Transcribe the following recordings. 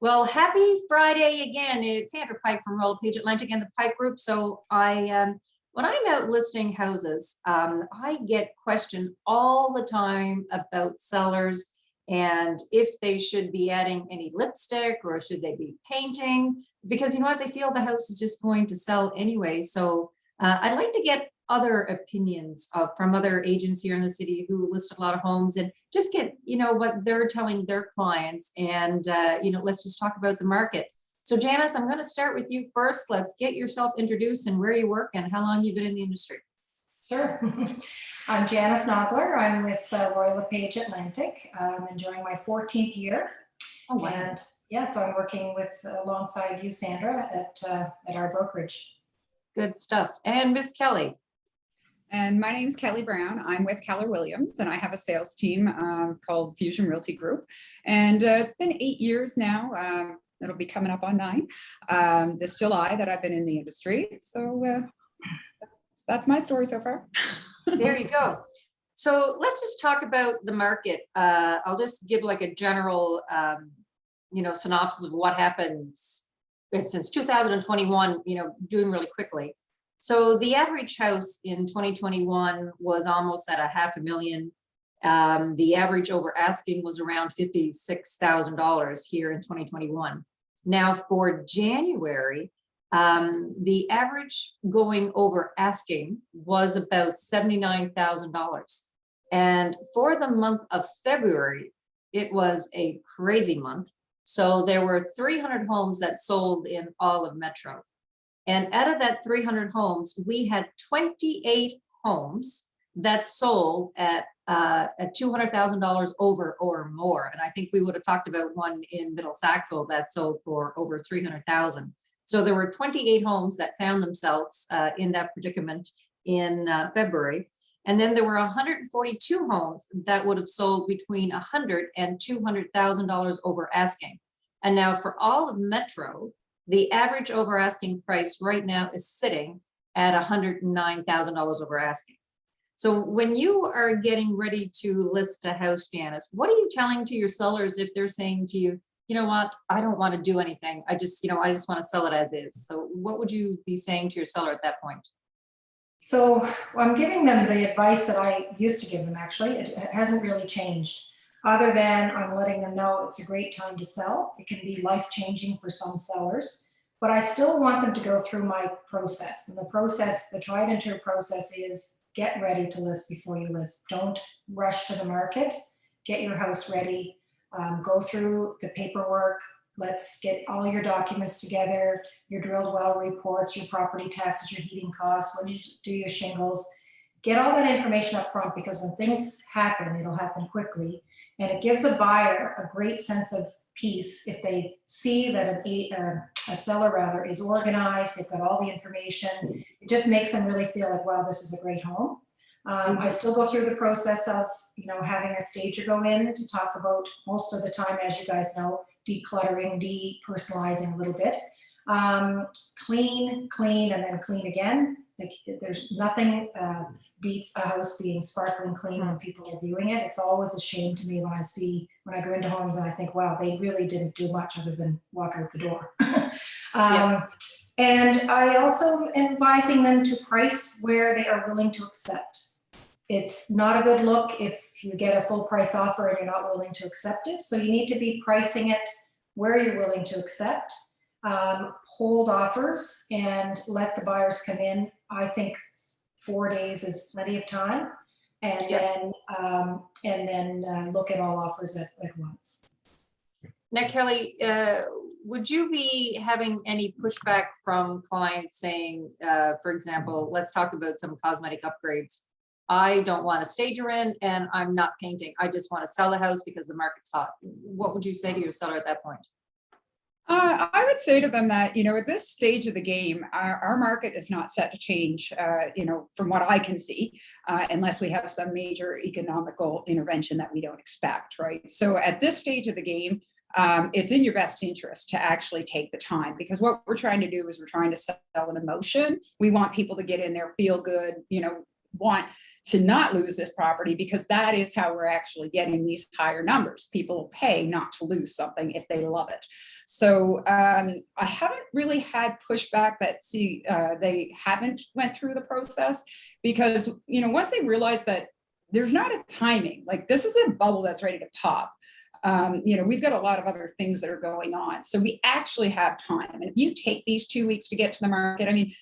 Well, happy Friday again. It's Sandra Pike from LePage Atlantic and the Pike Group. So when I'm out listing houses, I get questioned all the time about sellers and if they should be adding any lipstick or should they be painting, because you know what, they feel the house is just going to sell anyway. So I'd like to get other opinions from other agents here in the city who list a lot of homes and just get, what they're telling their clients. And, let's just talk about the market. So Janice, I'm going to start with you first. Let's get yourself introduced and where you work and how long you've been in the industry. Sure. I'm Janice Naugler. I'm with LePage Atlantic. I'm enjoying my 14th year. Oh, wow. And yeah, so I'm working alongside you, Sandra, at our brokerage. Good stuff. And Miss Kelly. And my name is Kelly Brown. I'm with Keller Williams, and I have a sales team called Fusion Realty Group. And it's been 8 years now. It'll be coming up on 9 this July that I've been in the industry. So that's my story so far. There you go. So let's just talk about the market. I'll just give like a general, synopsis of what happens since 2021, doing really quickly. So the average house in 2021 was almost at $500,000. The average over asking was around $56,000 here in 2021. Now for January, the average going over asking was about $79,000. And for the month of February, it was a crazy month. So there were 300 homes that sold in all of Metro. And out of that 300 homes, we had 28 homes that sold at $200,000 over or more. And I think we would have talked about one in Middle Sackville that sold for over $300,000. So there were 28 homes that found themselves in that predicament in February. And then there were 142 homes that would have sold between $100,000 and $200,000 over asking. And now for all of Metro, the average over asking price right now is sitting at $109,000 over asking. So when you are getting ready to list a house, Janice, what are you telling to your sellers if they're saying to you, you know what, I don't want to do anything. I just want to sell it as is. So what would you be saying to your seller at that point? So I'm giving them the advice that I used to give them, actually. It hasn't really changed. Other than I'm letting them know it's a great time to sell. It can be life-changing for some sellers, but I still want them to go through my process. And the tried and true process is get ready to list before you list. Don't rush to the market. Get your house ready. Go through the paperwork. Let's get all your documents together, your drilled well reports, your property taxes, your heating costs, when you do your shingles. Get all that information up front, because when things happen, it'll happen quickly. And it gives a buyer a great sense of peace if they see that a seller is organized, they've got all the information. It just makes them really feel like, wow, this is a great home. I still go through the process of, having a stager go in to talk about, most of the time, as you guys know, decluttering, depersonalizing a little bit. Clean, and then clean again. Like, there's nothing beats a house being sparkling clean when people are viewing it. It's always a shame to me when I go into homes and I think, wow, they really didn't do much other than walk out the door. And I also am advising them to price where they are willing to accept. It's not a good look if you get a full price offer and you're not willing to accept it. So you need to be pricing it where you're willing to accept. Hold offers and let the buyers come in. I think 4 days is plenty of time, and then look at all offers at once. Now, Kelly, would you be having any pushback from clients saying, for example, let's talk about some cosmetic upgrades. I don't want a stager in and I'm not painting. I just want to sell the house because the market's hot. What would you say to your seller at that point? I would say to them that, at this stage of the game, our market is not set to change, from what I can see, unless we have some major economical intervention that we don't expect, right? So at this stage of the game, it's in your best interest to actually take the time, because what we're trying to do is we're trying to sell an emotion. We want people to get in there, feel good, want to not lose this property, because that is how we're actually getting these higher numbers. People pay not to lose something if they love it. So I haven't really had pushback that they haven't went through the process, because, you know, once they realize that there's not a timing, like this is a bubble that's ready to pop. You know, we've got a lot of other things that are going on. So we actually have time. And if you take these 2 weeks to get to the market, I mean,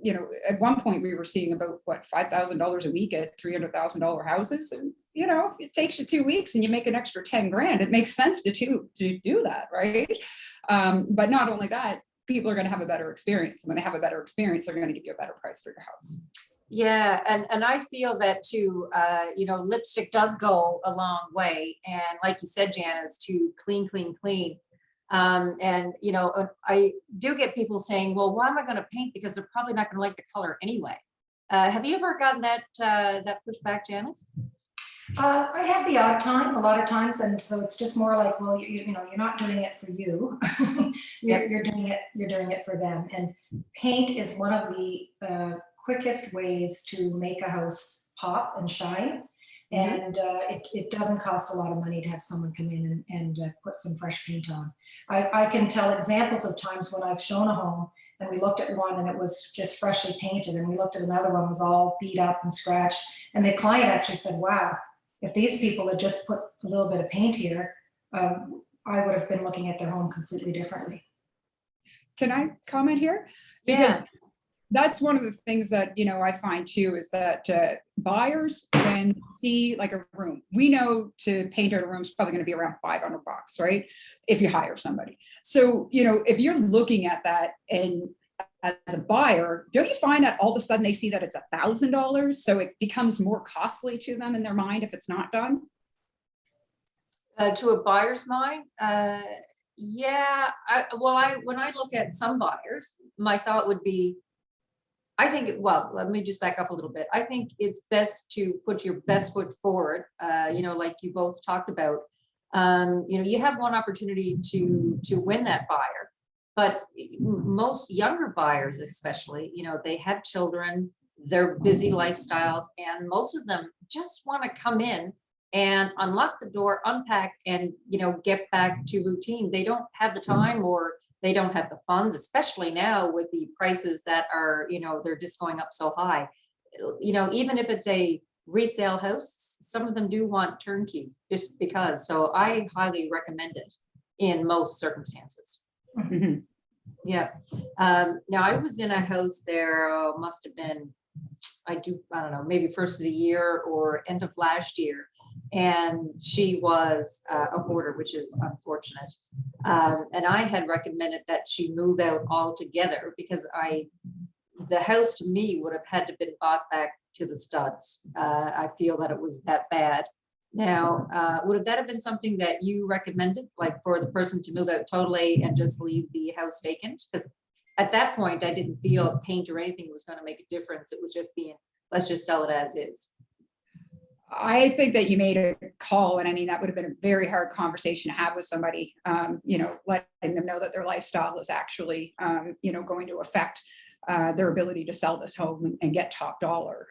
you know, at one point we were seeing about what, $5,000 a week at $300,000 houses. And, you know, if it takes you 2 weeks and you make an extra 10 grand, it makes sense to do that, right? But not only that, people are going to have a better experience. And when they have a better experience, they're going to give you a better price for your house. Yeah, and I feel that too, you know, lipstick does go a long way. And like you said, Janice, to clean, clean, clean. And, you know, I do get people saying, well, why am I going to paint? Because they're probably not going to like the color anyway. Have you ever gotten that pushback, Janice? I have the odd time, a lot of times, and so it's just more like, well, you know, you're not doing it for you. You're doing it for them. And paint is one of the quickest ways to make a house pop and shine. And it doesn't cost a lot of money to have someone come in and put some fresh paint on. I can tell examples of times when I've shown a home and we looked at one and it was just freshly painted, and we looked at another one was all beat up and scratched. And the client actually said, wow, if these people had just put a little bit of paint here, I would have been looking at their home completely differently. Can I comment here? Because that's one of the things that, you know, I find too, is that buyers, when see like a room, we know to paint out a room is probably going to be around $500, right? If you hire somebody. So, you know, if you're looking at that and as a buyer, don't you find that all of a sudden they see that it's $1,000? So it becomes more costly to them in their mind if it's not done? To a buyer's mind, yeah. When I look at some buyers, my thought would be, I think, well, let me just back up a little bit. I think it's best to put your best foot forward, you know, like you both talked about. You know, you have one opportunity to win that buyer, but most younger buyers, especially, you know, they have children, they're busy lifestyles, and most of them just want to come in and unlock the door, unpack, and, you know, get back to routine. They don't have the time, or they don't have the funds, especially now with the prices that are, you know, they're just going up so high. You know, even if it's a resale house, some of them do want turnkey just because. So I highly recommend it in most circumstances. Mm-hmm. Yeah. Now I was in a house there, must have been, I don't know, maybe first of the year or end of last year. And she was a hoarder, which is unfortunate. And I had recommended that she move out altogether, because the house to me would have had to been bought back to the studs. I feel that it was that bad. Now, would that have been something that you recommended, like for the person to move out totally and just leave the house vacant? Because at that point, I didn't feel paint or anything was going to make a difference. It was just being, let's just sell it as is. I think that you made a call, and I mean, that would have been a very hard conversation to have with somebody, you know, letting them know that their lifestyle is actually, you know, going to affect their ability to sell this home and get top dollar.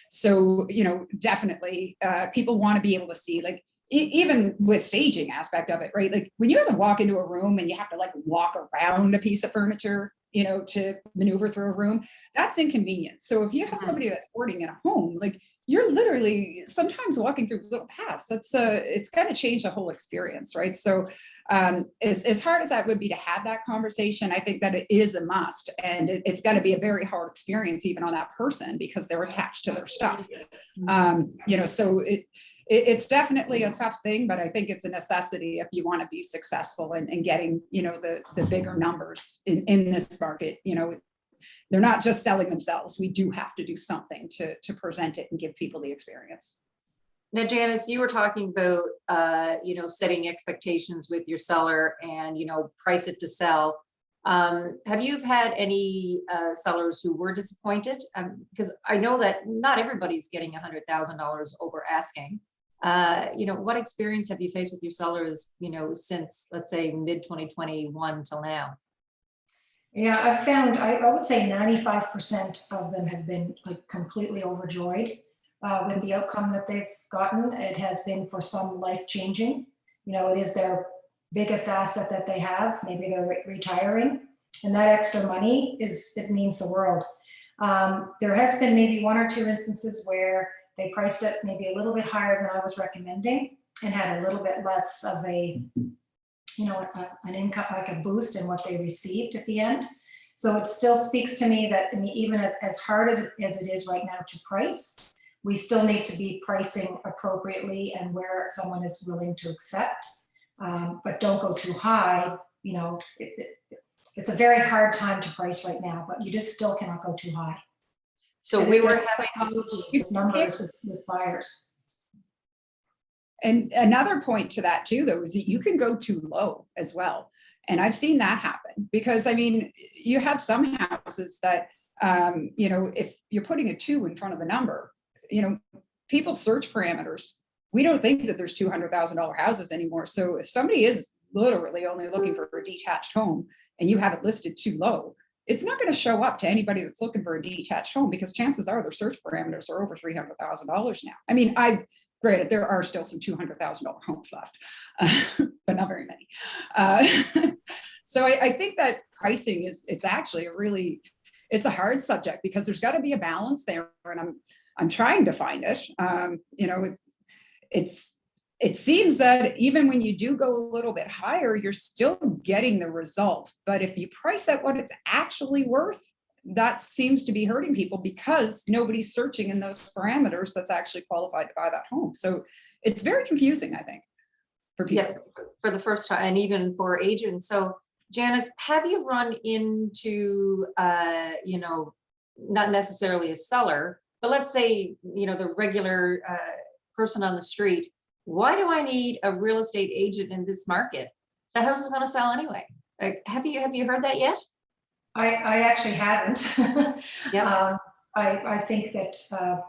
So, you know, definitely people want to be able to see, like, even with staging aspect of it, right? Like when you have to walk into a room and you have to like walk around a piece of furniture, you know, to maneuver through a room, that's inconvenient. So if you have somebody that's boarding in a home, like you're literally sometimes walking through little paths, it's going to change the whole experience, right? So as hard as that would be to have that conversation, I think that it is a must, and it's going to be a very hard experience even on that person, because they're attached to their stuff. You know, so it's definitely a tough thing, but I think it's a necessity if you want to be successful in getting, you know, the bigger numbers in this market. You know, they're not just selling themselves. We do have to do something to present it and give people the experience. Now, Janice, you were talking about, you know, setting expectations with your seller and, you know, price it to sell. Have you had any sellers who were disappointed? Because I know that not everybody's getting $100,000 over asking. You know, what experience have you faced with your sellers, you know, since, let's say, mid 2021 till now? Yeah, I've found, I would say 95% of them have been like completely overjoyed with the outcome that they've gotten. It has been for some life changing. You know, it is their biggest asset that they have. Maybe they're retiring, and that extra money it means the world. There has been maybe one or two instances where they priced it maybe a little bit higher than I was recommending and had a little bit less of a, you know, an income, like a boost in what they received at the end. So it still speaks to me that, I mean, even as hard as it is right now to price, we still need to be pricing appropriately and where someone is willing to accept. But don't go too high. You know, it's a very hard time to price right now, but you just still cannot go too high. So And we were there's having, psychology with numbers with buyers. And another point to that too, though, is that you can go too low as well. And I've seen that happen because, I mean, you have some houses that, you know, if you're putting a 2 in front of the number, you know, people's search parameters, we don't think that there's $200,000 houses anymore. So if somebody is literally only looking for a detached home and you have it listed too low, it's not going to show up to anybody that's looking for a detached home because chances are their search parameters are over $300,000 now. I mean, granted, there are still some $200,000 homes left, but not very many. So I think that pricing it's actually it's a hard subject because there's got to be a balance there, and I'm trying to find it. You know, it seems that even when you do go a little bit higher, you're still getting the result. But if you price at what it's actually worth, that seems to be hurting people because nobody's searching in those parameters that's actually qualified to buy that home. So it's very confusing, I think, for people. yeah, for the first time, and even for agents. So Janice, have you run into, you know, not necessarily a seller, but let's say, you know, the regular person on the street, why do I need a real estate agent in this market? The house is going to sell anyway. Like, have you heard that yet? I actually haven't. Yeah. I think that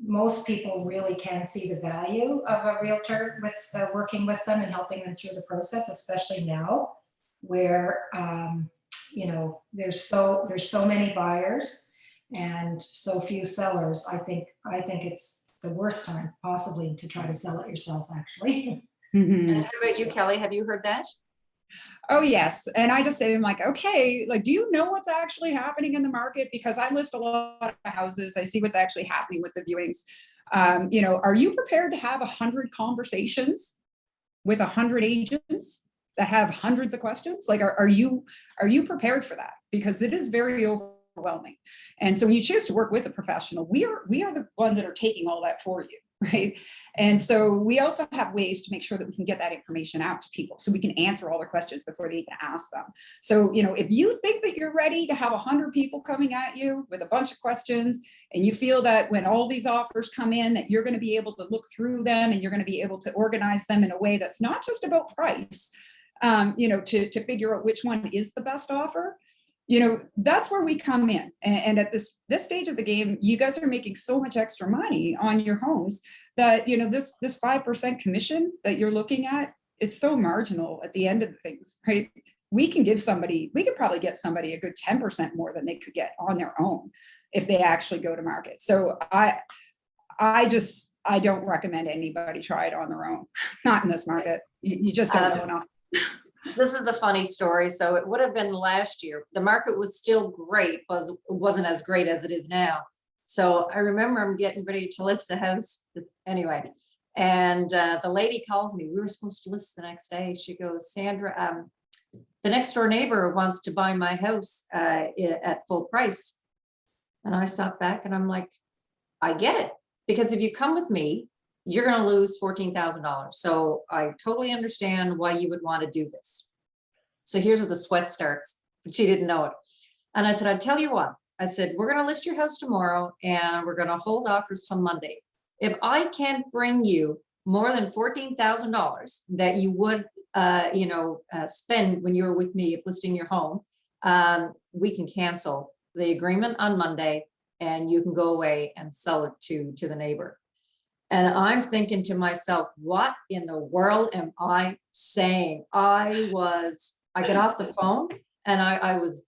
most people really can see the value of a realtor with working with them and helping them through the process, especially now where you know there's so many buyers and so few sellers. I think it's the worst time possibly to try to sell it yourself, actually. Mm-hmm. And how about you, Kelly? Have you heard that? Oh, yes. And I just say to them, like, okay, like, do you know what's actually happening in the market? Because I list a lot of houses. I see what's actually happening with the viewings. You know, are you prepared to have 100 conversations with 100 agents that have hundreds of questions? Like, are you prepared for that? Because it is very overwhelming. And so when you choose to work with a professional, we are the ones that are taking all that for you. Right. And so we also have ways to make sure that we can get that information out to people so we can answer all their questions before they even ask them. So, you know, if you think that you're ready to have 100 people coming at you with a bunch of questions, and you feel that when all these offers come in, that you're going to be able to look through them and you're going to be able to organize them in a way that's not just about price, you know, to figure out which one is the best offer. You know, that's where we come in. And at this stage of the game, you guys are making so much extra money on your homes that, you know, this 5% commission that you're looking at, it's so marginal at the end of the things, right? We could probably get somebody a good 10% more than they could get on their own if they actually go to market. So I don't recommend anybody try it on their own, not in this market. You just don't know enough. This is the funny story. So it would have been last year. The market was still great, but it wasn't as great as it is now. So I remember I'm getting ready to list a house anyway. And the lady calls me. We were supposed to list the next day. She goes, Sandra, the next door neighbor wants to buy my house at full price. And I sat back and I'm like, I get it. Because if you come with me, you're going to lose $14,000. So I totally understand why you would want to do this. So here's where the sweat starts, but she didn't know it. And I said, I'd tell you what, I said, we're going to list your house tomorrow and we're going to hold offers till Monday. If I can't bring you more than $14,000 that you would, spend when you were with me listing your home, we can cancel the agreement on Monday and you can go away and sell it to the neighbor. And I'm thinking to myself, what in the world am I saying? I got off the phone and I was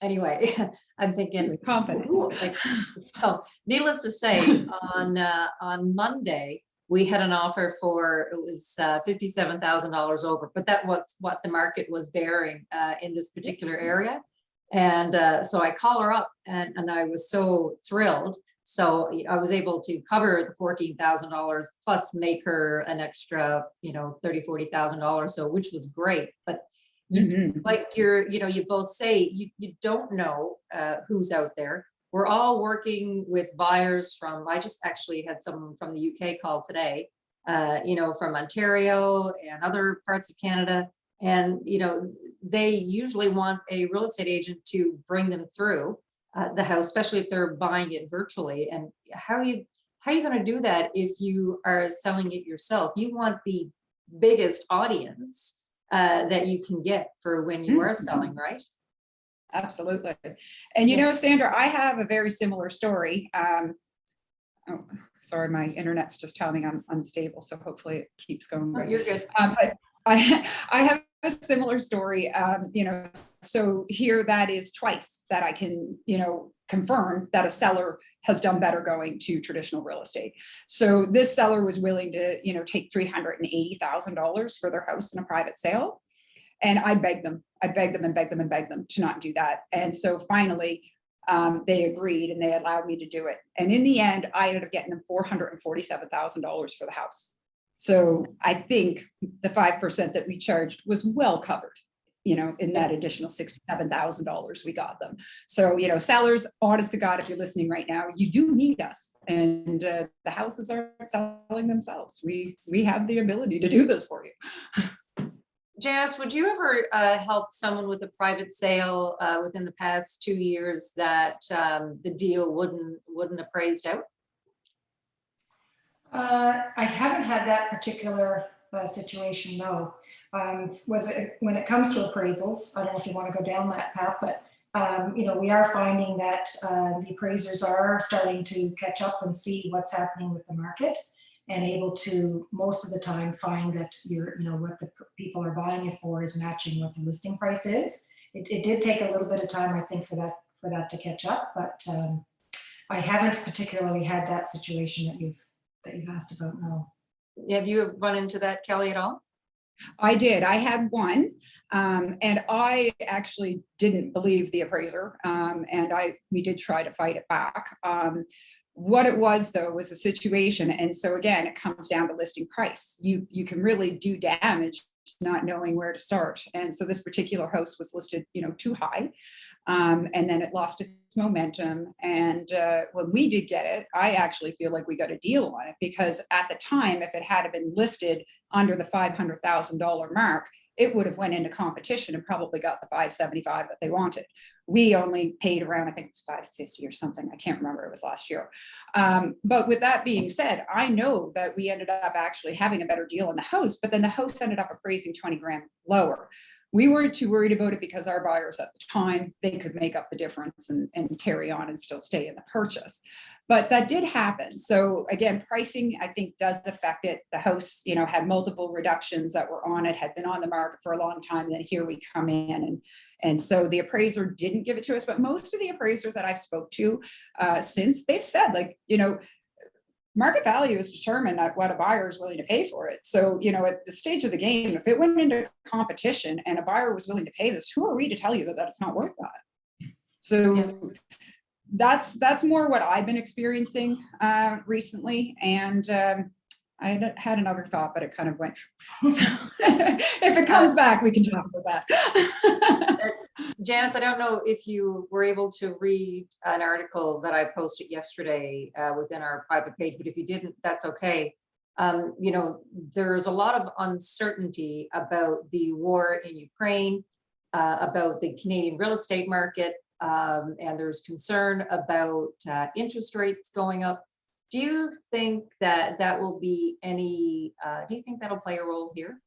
anyway, I'm thinking, Confident. ooh, like, so needless to say, on Monday, we had an offer for, it was $57,000 over, but that was what the market was bearing in this particular area. And so I call her up and I was so thrilled. So I was able to cover the $14,000 plus make her an extra, $30,000, $40,000. So, which was great. But like you both say, you don't know who's out there. We're all working with buyers from, I just actually had someone from the UK call today, from Ontario and other parts of Canada. And, they usually want a real estate agent to bring them through the house, especially if they're buying it virtually. And how are you going to do that if you are selling it yourself? You want the biggest audience that you can get for when you are selling, right? Absolutely. And Sandra, I have a very similar story. Oh, sorry, my internet's just telling me I'm unstable, so hopefully it keeps going. Oh, you're good. But I have a similar story. So here that is twice that I can, confirm that a seller has done better going to traditional real estate. So this seller was willing to, take $380,000 for their house in a private sale. And I begged them to not do that. And so finally, they agreed and they allowed me to do it. And in the end, I ended up getting them $447,000 for the house. So I think the 5% that we charged was well covered, in that additional $67,000 we got them. So, sellers, honest to God, if you're listening right now, you do need us. And the houses aren't selling themselves. We have the ability to do this for you. Janice, would you ever help someone with a private sale within the past 2 years that the deal wouldn't appraised out? I haven't had that particular situation, no. When it comes to appraisals, I don't know if you want to go down that path, but we are finding that the appraisers are starting to catch up and see what's happening with the market, and able to most of the time find that what the people are buying it for is matching what the listing price is. It did take a little bit of time, I think, for that to catch up, but I haven't particularly had that situation that you've asked about. No. Have you run into that, Kelly, at all? I did. I had one, and I actually didn't believe the appraiser, and we did try to fight it back. What it was, though, was a situation. And so again, it comes down to listing price. You can really do damage not knowing where to start. And so this particular house was listed, too high. And then it lost its momentum. And when we did get it, I actually feel like we got a deal on it, because at the time, if it had been listed under the $500,000 mark, it would have went into competition and probably got the $575,000 that they wanted. We only paid around, I think it was $550,000 or something. I can't remember, it was last year. But with that being said, I know that we ended up actually having a better deal on the house, but then the house ended up appraising 20 grand lower. We weren't too worried about it because our buyers at the time, they could make up the difference and carry on and still stay in the purchase. But that did happen. So again, pricing, I think, does affect it. The house, had multiple reductions that were on it, had been on the market for a long time. And then here we come in. And so the appraiser didn't give it to us. But most of the appraisers that I've spoke to since, they've said, market value is determined at what a buyer is willing to pay for it. So, at the stage of the game, if it went into competition and a buyer was willing to pay this, who are we to tell you that it's not worth that? So that's more what I've been experiencing recently. And I had another thought, but it kind of went. So if it comes back, we can talk about that. Janice, I don't know if you were able to read an article that I posted yesterday within our private page, but if you didn't, that's okay. There's a lot of uncertainty about the war in Ukraine, about the Canadian real estate market, and there's concern about interest rates going up. Do you think that will be do you think that'll play a role here?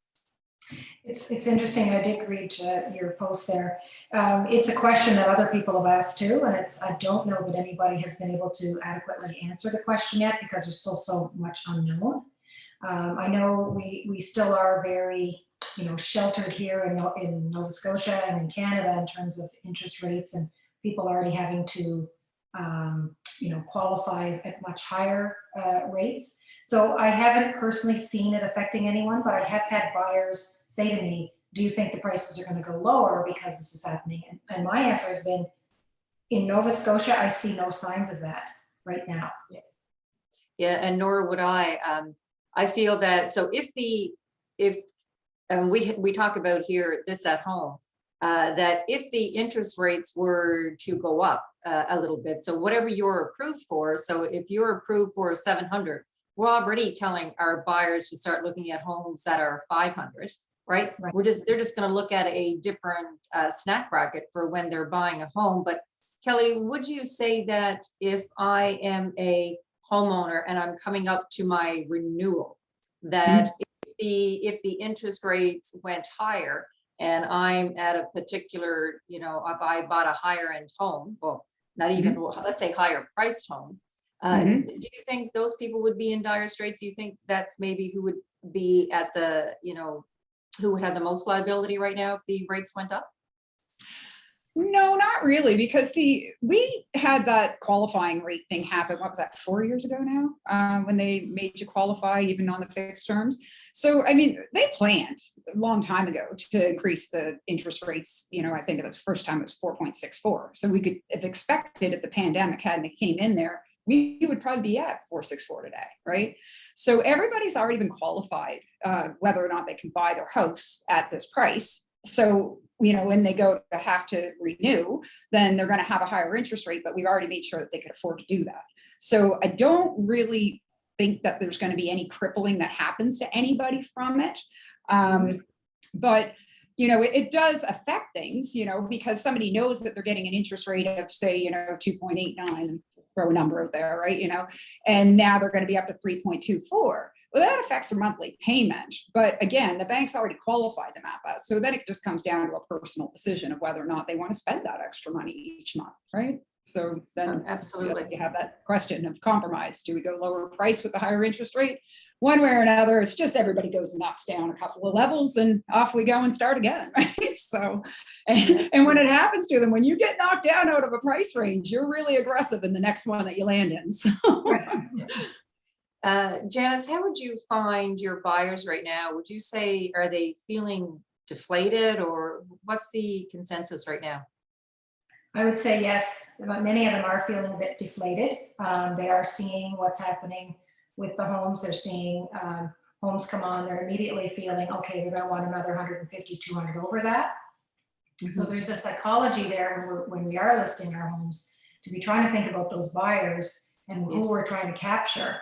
It's interesting. I did read your post there. It's a question that other people have asked too, and I don't know that anybody has been able to adequately answer the question yet, because there's still so much unknown. I know we still are very sheltered here in Nova Scotia and in Canada in terms of interest rates, and people already having to, qualify at much higher rates. So I haven't personally seen it affecting anyone, but I have had buyers say to me, do you think the prices are going to go lower because this is happening? And my answer has been, in Nova Scotia, I see no signs of that right now. Yeah, and nor would I. I feel that, so if we talk about here this at home, that if the interest rates were to go up a little bit, so whatever you're approved for, so if you're approved for 700, we're already telling our buyers to start looking at homes that are 500, right? Right. They're just going to look at a different snack bracket for when they're buying a home. But Kelly, would you say that if I am a homeowner and I'm coming up to my renewal, that if the interest rates went higher and I'm at a particular, if I bought a higher end home, well, not even, let's say higher priced home, do you think those people would be in dire straits? Do you think that's maybe who would be at the, who would have the most liability right now if the rates went up? No, not really, because see, we had that qualifying rate thing happen, what was that, 4 years ago now, when they made you qualify even on the fixed terms. So, I mean, they planned a long time ago to increase the interest rates. I think the first time it was 4.64. So we could have expected if the pandemic hadn't came in there, we would probably be at 4.64 today, right? So everybody's already been qualified, whether or not they can buy their house at this price. So, when they go to have to renew, then they're going to have a higher interest rate, but we've already made sure that they could afford to do that. So I don't really think that there's going to be any crippling that happens to anybody from it. But, it does affect things, because somebody knows that they're getting an interest rate of, say, 2.89, and throw a number out there, right? And now they're going to be up to 3.24. Well, that affects their monthly payment. But again, the bank's already qualified them at that. So then it just comes down to a personal decision of whether or not they want to spend that extra money each month, right? So then absolutely, you have that question of compromise. Do we go lower price with the higher interest rate? One way or another, it's just everybody goes and knocks down a couple of levels and off we go and start again, right? So, and when it happens to them, when you get knocked down out of a price range, you're really aggressive in the next one that you land in. So. Janice, how would you find your buyers right now? Would you say, are they feeling deflated, or what's the consensus right now? I would say yes, but many of them are feeling a bit deflated. They are seeing what's happening with the homes. They're seeing homes come on. They're immediately feeling, okay, they're going to want another 150, 200 over that. So there's a psychology there when we are listing our homes to be trying to think about those buyers and who we're trying to capture.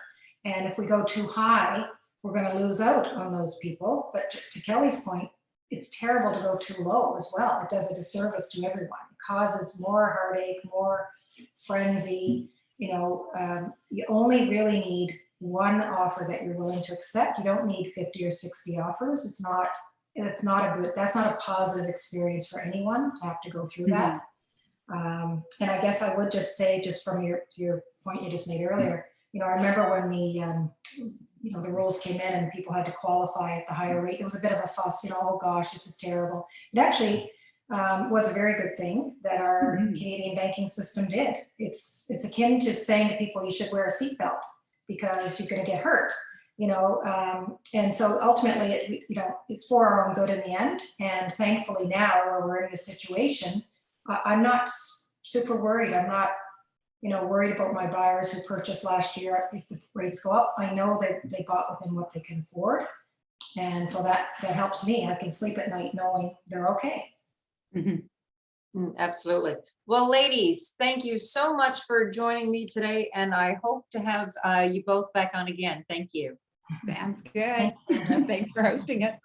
And if we go too high, we're going to lose out on those people. But to Kelly's point, it's terrible to go too low as well. It does a disservice to everyone. It causes more heartache, more frenzy. You only really need one offer that you're willing to accept. You don't need 50 or 60 offers. That's not a positive experience for anyone to have to go through that. And I guess I would just say, just from your point you just made earlier, I remember when the rules came in and people had to qualify at the higher rate. There was a bit of a fuss, oh gosh, this is terrible. It actually was a very good thing that our Canadian banking system did. It's akin to saying to people, you should wear a seatbelt because you're going to get hurt, and so ultimately, it's for our own good in the end. And thankfully now, where we're in this situation, I'm not super worried. I'm not worried about my buyers who purchased last year. If the rates go up, I know that they bought within what they can afford. And so that helps me. I can sleep at night knowing they're okay. Absolutely. Well, ladies, thank you so much for joining me today. And I hope to have you both back on again. Thank you. Sounds good. Thanks for hosting it.